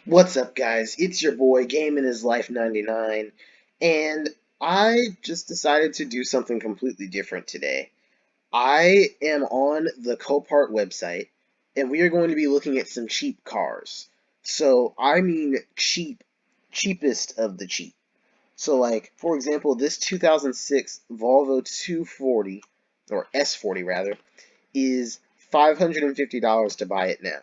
What's up, guys? It's your boy, Game in His Life 99, and I just decided to do something completely different today. I am on the Copart website, and we are going to be looking at some cheap cars. So, I mean cheap, cheapest of the cheap. So, like, for example, this 2006 Volvo 240, or S40 rather, is $550 to buy it now.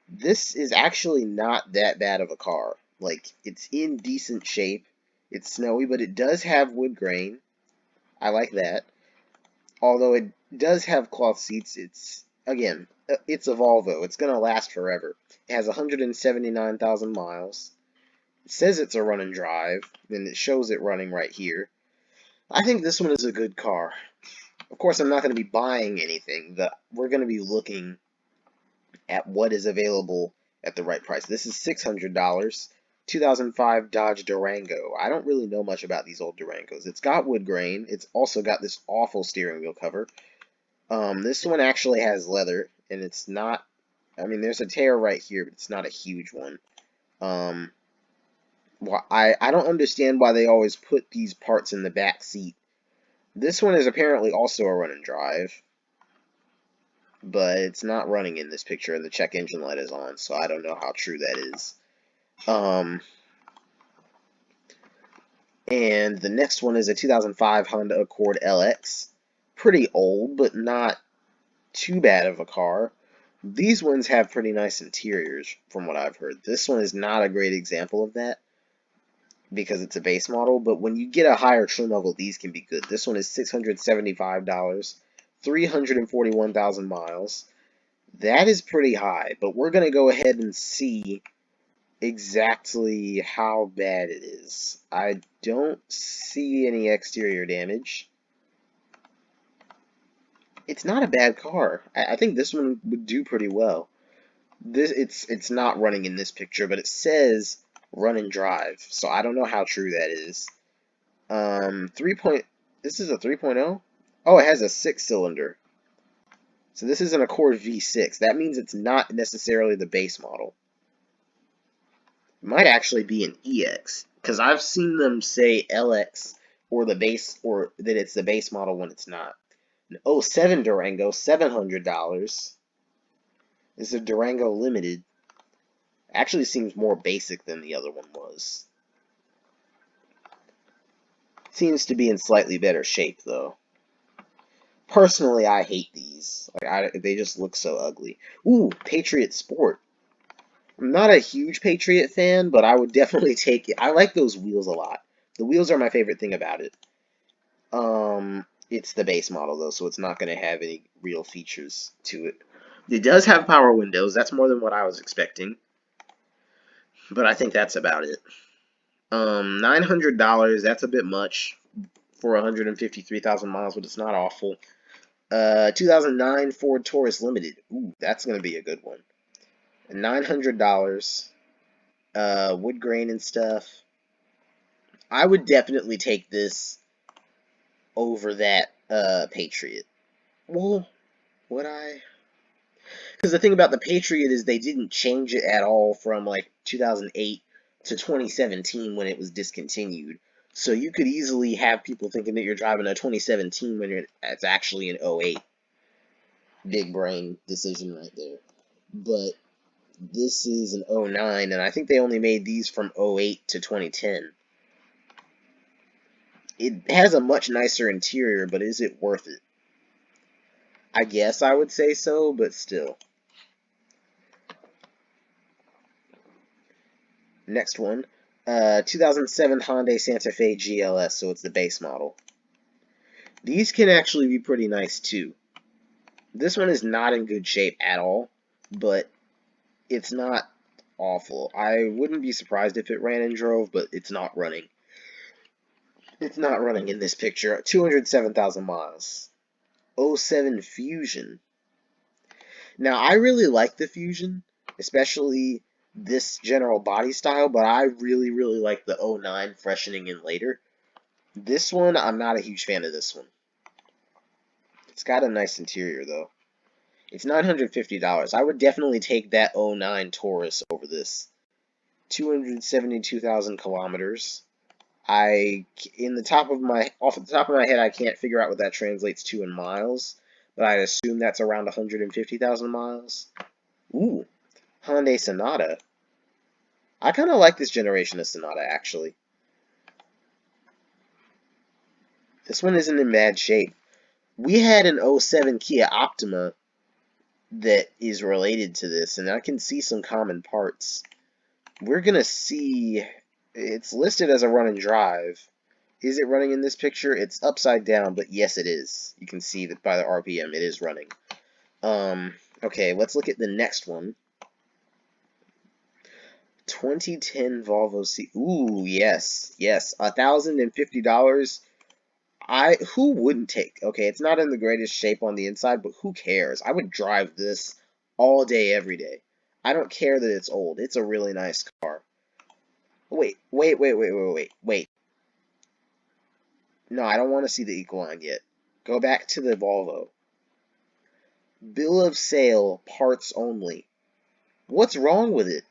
This is actually not that bad of a car. Like, it's in decent shape. It's snowy, but it does have wood grain. I like that. Although it does have cloth seats, it's a Volvo. It's going to last forever. It has 179,000 miles. It says it's a run and drive, and it shows it running right here. I think this one is a good car. Of course, I'm not going to be buying anything. We're going to be looking at what is available at the right price. This is $600. 2005 Dodge Durango. I don't really know much about these old Durangos. It's got wood grain. It's also got this awful steering wheel cover. This one actually has leather, and it's not. I mean, there's a tear right here, but it's not a huge one. Um, I don't understand why they always put these parts in the back seat. This one is apparently also a run and drive, but it's not running in this picture, and the check engine light is on, so I don't know how true that is. And the next one is a 2005 Honda Accord LX. Pretty old, but not too bad of a car. These ones have pretty nice interiors, from what I've heard. This one is not a great example of that, because it's a base model, but when you get a higher trim level, these can be good. This one is $675, 341,000 miles. That is pretty high, but we're going to go ahead and see exactly how bad it is. I don't see any exterior damage. It's not a bad car. I think this one would do pretty well. It's not running in this picture, but it says run and drive, so I don't know how true that is. 3 point. This is a 3.0. Oh, it has a 6-cylinder. So this is an Accord V6. That means it's not necessarily the base model. It might actually be an EX, because I've seen them say LX or the base, or that it's the base model when it's not. An '07 Durango, $700. This is a Durango Limited. Actually seems more basic than the other one was. Seems to be in slightly better shape, though. Personally, I hate these. They just look so ugly. Ooh, Patriot Sport. I'm not a huge Patriot fan, but I would definitely take it. I like those wheels a lot. The wheels are my favorite thing about it. It's the base model, though, so it's not going to have any real features to it. It does have power windows. That's more than what I was expecting. But I think that's about it. $900, that's a bit much for 153,000 miles, but it's not awful. 2009 Ford Taurus Limited. Ooh, that's going to be a good one. $900. Wood grain and stuff. I would definitely take this over that Patriot. Well, would I? Because the thing about the Patriot is they didn't change it at all from like 2008 to 2017 when it was discontinued. So you could easily have people thinking that you're driving a 2017 when it's actually an '08. Big brain decision right there. But this is an '09, and I think they only made these from '08 to 2010. It has a much nicer interior, but is it worth it? I guess I would say so, but still. Next one, 2007 Hyundai Santa Fe GLS, so it's the base model. These can actually be pretty nice too. This one is not in good shape at all, but it's not awful. I wouldn't be surprised if it ran and drove, but it's not running. It's not running in this picture. 207,000 miles. '07 Fusion. Now, I really like the Fusion, especially this general body style, but I really, really like the '09 freshening in later. This one, I'm not a huge fan of this one. It's got a nice interior, though. It's $950. I would definitely take that '09 Taurus over this. 272,000 kilometers. Off the top of my head, I can't figure out what that translates to in miles, but I assume that's around 150,000 miles. Ooh, Hyundai Sonata. I kind of like this generation of Sonata, actually. This one isn't in bad shape. We had an '07 Kia Optima that is related to this, and I can see some common parts. We're gonna see, it's listed as a run and drive. Is it running in this picture? It's upside down, but yes, it is. You can see that by the RPM, it is running. Okay, let's look at the next one. 2010 Volvo C. Ooh, yes, yes, $1,050. Who wouldn't take? Okay, it's not in the greatest shape on the inside, but who cares? I would drive this all day, every day. I don't care that it's old. It's a really nice car. Wait. No, I don't want to see the Equine yet. Go back to the Volvo. Bill of sale, parts only. What's wrong with it?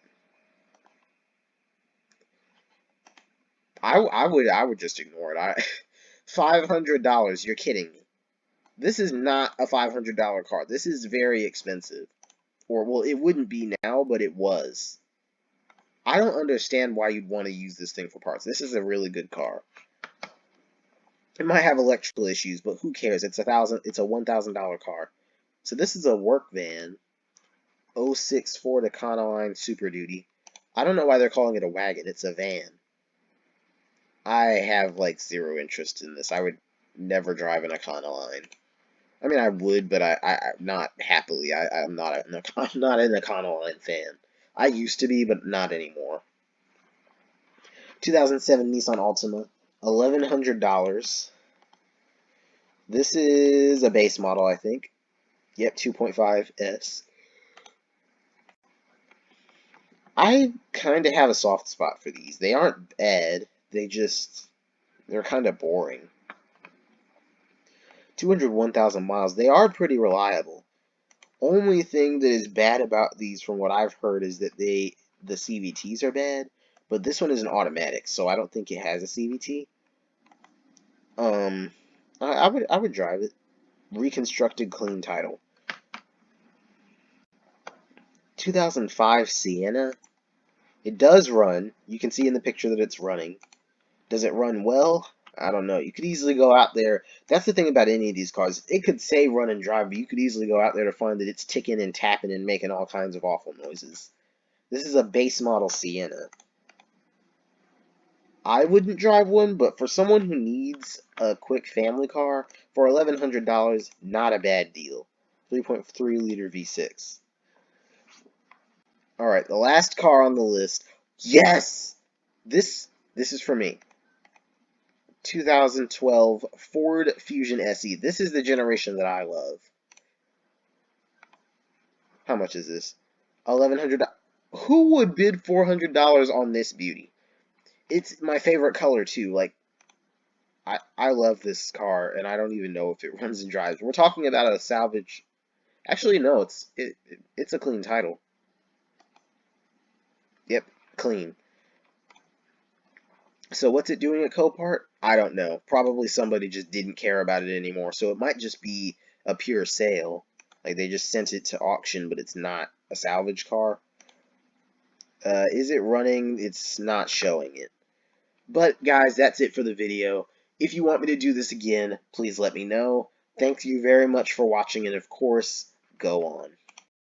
I would just ignore it. $500. You're kidding me. This is not a $500 car. This is very expensive. Or, well, it wouldn't be now, but it was. I don't understand why you'd want to use this thing for parts. This is a really good car. It might have electrical issues, but who cares? It's a $1,000 car. So this is a work van. '06 Ford Econoline Super Duty. I don't know why they're calling it a wagon. It's a van. I have like zero interest in this. I would never drive an Econoline. I mean, I would, but I not happily. I'm not I'm not an Econoline fan. I used to be, but not anymore. 2007 Nissan Altima, $1,100. This is a base model, I think. Yep, 2.5S. I kind of have a soft spot for these. They aren't bad. They're kind of boring. 201,000 miles. They are pretty reliable. Only thing that is bad about these, from what I've heard, is that the CVTs are bad. But this one is an automatic, so I don't think it has a CVT. I would drive it. Reconstructed clean title. 2005 Sienna. It does run. You can see in the picture that it's running. Does it run well? I don't know. You could easily go out there. That's the thing about any of these cars. It could say run and drive, but you could easily go out there to find that it's ticking and tapping and making all kinds of awful noises. This is a base model Sienna. I wouldn't drive one, but for someone who needs a quick family car, for $1,100, not a bad deal. 3.3 liter V6. Alright, the last car on the list. Yes! This is for me. 2012 Ford Fusion SE. This is the generation that I love. How much is this? $1,100. Who would bid $400 on this beauty? It's my favorite color too. Like, I love this car, and I don't even know if it runs and drives. We're talking about a salvage. Actually, no, it's a clean title. Yep, clean. So what's it doing at Copart? I don't know. Probably somebody just didn't care about it anymore. So it might just be a pure sale. Like they just sent it to auction, but it's not a salvage car. Is it running? It's not showing it. But guys, that's it for the video. If you want me to do this again, please let me know. Thank you very much for watching, and of course, go on.